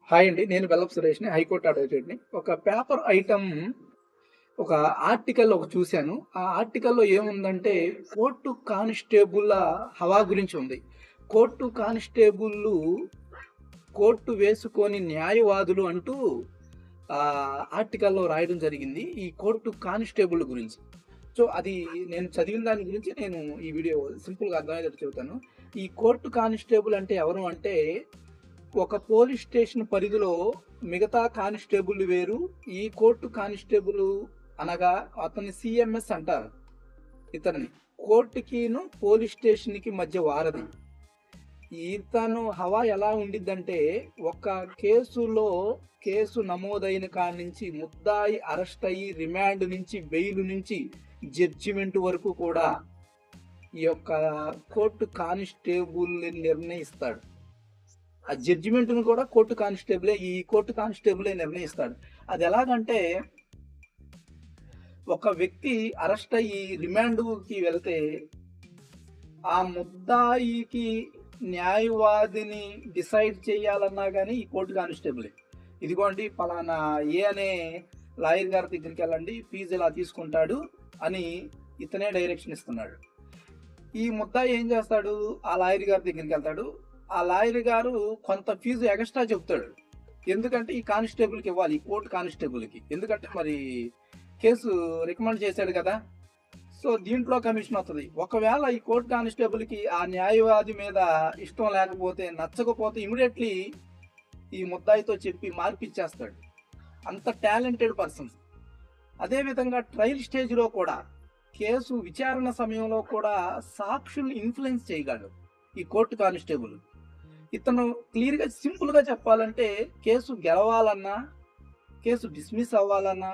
Hi అండి. నేను బెల్లపు సురేష్‌ని. High court అడ్వకేట్‌ని. ఒక పేపర్ ఐటెమ్ ఒక ఆర్టికల్ చూసాను. ఆ ఆర్టికల్‌లో ఏముందంటే కోర్టు కానిస్టేబుల్ల హవా గురించి ఉంది. కోర్టు కానిస్టేబుల్లు కోర్టు వేసుకొని న్యాయవాదులు అంటూ ఆర్టికల్‌లో రాయడం జరిగింది. ఈ కోర్టు కానిస్టేబుల్ గురించి. సో, అది నేను చదివిన దాని గురించి నేను ఈ వీడియో సింపుల్‌గా అర్థమయ్యేటట్టు చెబుతాను. ఈ కోర్టు కానిస్టేబుల్ అంటే ఎవరు అంటే ఒక పోలీస్ స్టేషన్ పరిధిలో మిగతా కానిస్టేబుల్ వేరు. ఈ కోర్టు కానిస్టేబుల్ అనగా అతన్ని సీఎంఎస్ అంటారు. ఇతన్ని కోర్టుకిను పోలీస్ స్టేషన్‌కి మధ్య వారధి. ఇతను హవా ఎలా ఉండిద్దంటే ఒక కేసు నమోదైన కాడి నుంచి ముద్దాయి అరెస్ట్ అయ్యి రిమాండ్ నుంచి బెయిల్ నుంచి జడ్జిమెంట్ వరకు కూడా ఈ యొక్క కోర్టు కానిస్టేబుల్ నిర్ణయిస్తాడు. ఆ జడ్జిమెంట్‌ను కూడా ఈ కోర్టు కానిస్టేబులే నిర్ణయిస్తాడు. అది ఎలాగంటే ఒక వ్యక్తి అరెస్ట్ అయ్యి రిమాండ్‌కి వెళ్తే ఆ ముద్దాయికి న్యాయవాదిని డిసైడ్ చేయాలన్నా గాని ఈ కోర్టు కానిస్టేబులే. ఇదిగోండి పలానా ఏ అనే లాయర్ గారి దగ్గరికెళ్ళండి. ఫీజు ఇలా తీసుకుంటాడు అని ఇతనే డైరెక్షన్ ఇస్తున్నాడు. ఈ ముద్దాయి ఏం చేస్తాడు? ఆ లాయర్ గారి దగ్గరికెళ్తాడు. ఆ లాయర్ గారు కొంత ఫీజు ఎక్స్ట్రా చెప్తాడు. ఎందుకంటే ఈ కానిస్టేబుల్‌కి ఇవ్వాలి. ఈ కోర్టు కానిస్టేబుల్‌కి. ఎందుకంటే మరి కేసు రికమెండ్ చేశాడు కదా! సో, దీంట్లో కమిషన్ వస్తది. ఒకవేళ ఈ కోర్టు కానిస్టేబుల్‌కి ఆ న్యాయవాది మీద ఇష్టం లేకపోతే, నచ్చకపోతే ఇమ్మీడియేట్‌లీ ఈ ముద్దాయితో చెప్పి మార్పిచ్చేస్తాడు. అంత టాలెంటెడ్ పర్సన్స్. అదే విధంగా ట్రయల్ స్టేజ్‌లో కూడా కేసు విచారణ సమయంలో కూడా సాక్షుల్ని ఇన్‌ఫ్లుయెన్స్ చేయగలడు ఈ కోర్టు కానిస్టేబుల్. ఇతను క్లియర్‌గా సింపుల్‌గా చెప్పాలంటే కేసు గెలవాలన్నా, కేసు డిస్మిస్ అవ్వాలన్నా,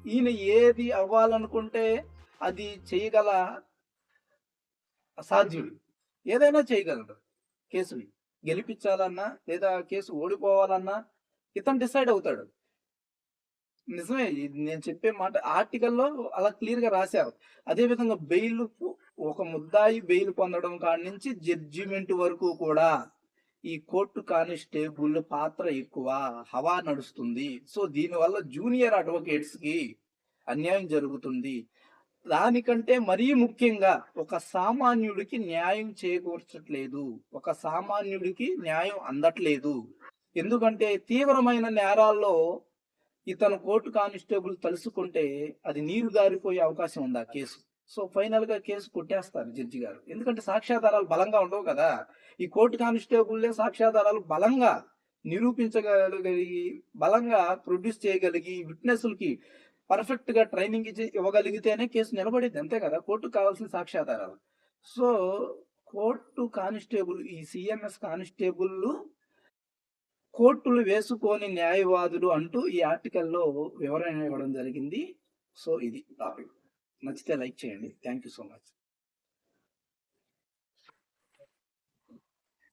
ఈయన ఏది అవ్వాలనుకుంటే అది చేయగల అసాధ్యుడు. ఏదైనా చేయగలడు కేసుని. గెలిపించాలన్నా లేదా కేసు ఓడిపోవాలన్నా ఇతను డిసైడ్ అవుతాడు. నిజమే. ఇది నేను చెప్పే మాట ఆర్టికల్‌లో అలా క్లియర్‌గా రాశారు. అదే విధంగా ఒక ముద్దాయి బెయిల్ పొందడం కాడి నుంచి జడ్జిమెంట్ వరకు కూడా ఈ కోర్టు కానిస్టేబుల్ పాత్ర ఎక్కువ. హవా నడుస్తుంది. సో, దీనివల్ల జూనియర్ అడ్వకేట్స్‌కి అన్యాయం జరుగుతుంది. దానికంటే మరీ ముఖ్యంగా ఒక సామాన్యుడికి న్యాయం చేకూర్చట్లేదు. ఒక సామాన్యుడికి న్యాయం అందట్లేదు. ఎందుకంటే తీవ్రమైన నేరాల్లో ఇతను కోర్టు కానిస్టేబుల్ తలుసుకుంటే అది నీరు గారిపోయే అవకాశం ఉంది ఆ కేసు. సో, ఫైనల్‌గా కేసు కొట్టేస్తారు జడ్జి గారు. ఎందుకంటే సాక్ష్యాధారాలు బలంగా ఉండవు కదా! ఈ కోర్టు కానిస్టేబుల్లే సాక్ష్యాధారాలు బలంగా నిరూపించగలిగి, బలంగా ప్రొడ్యూస్ చేయగలిగి, విట్నెస్‌లకి పర్ఫెక్ట్‌గా ట్రైనింగ్ ఇవ్వగలిగితేనే కేసు నిలబడిద్ది. అంతే కదా! కోర్టుకు కావాల్సిన సాక్ష్యాధారాలు. సో, కోర్టు కానిస్టేబుల్ ఈ సీఎంఎస్ కానిస్టేబుల్లు కోర్టులు వేసుకొని న్యాయవాదులు అంటూ ఈ ఆర్టికల్‌లో వివరణ ఇవ్వడం జరిగింది. సో, ఇది టాపిక్. నచ్చితే లైక్ చేయండి. Thank you so much.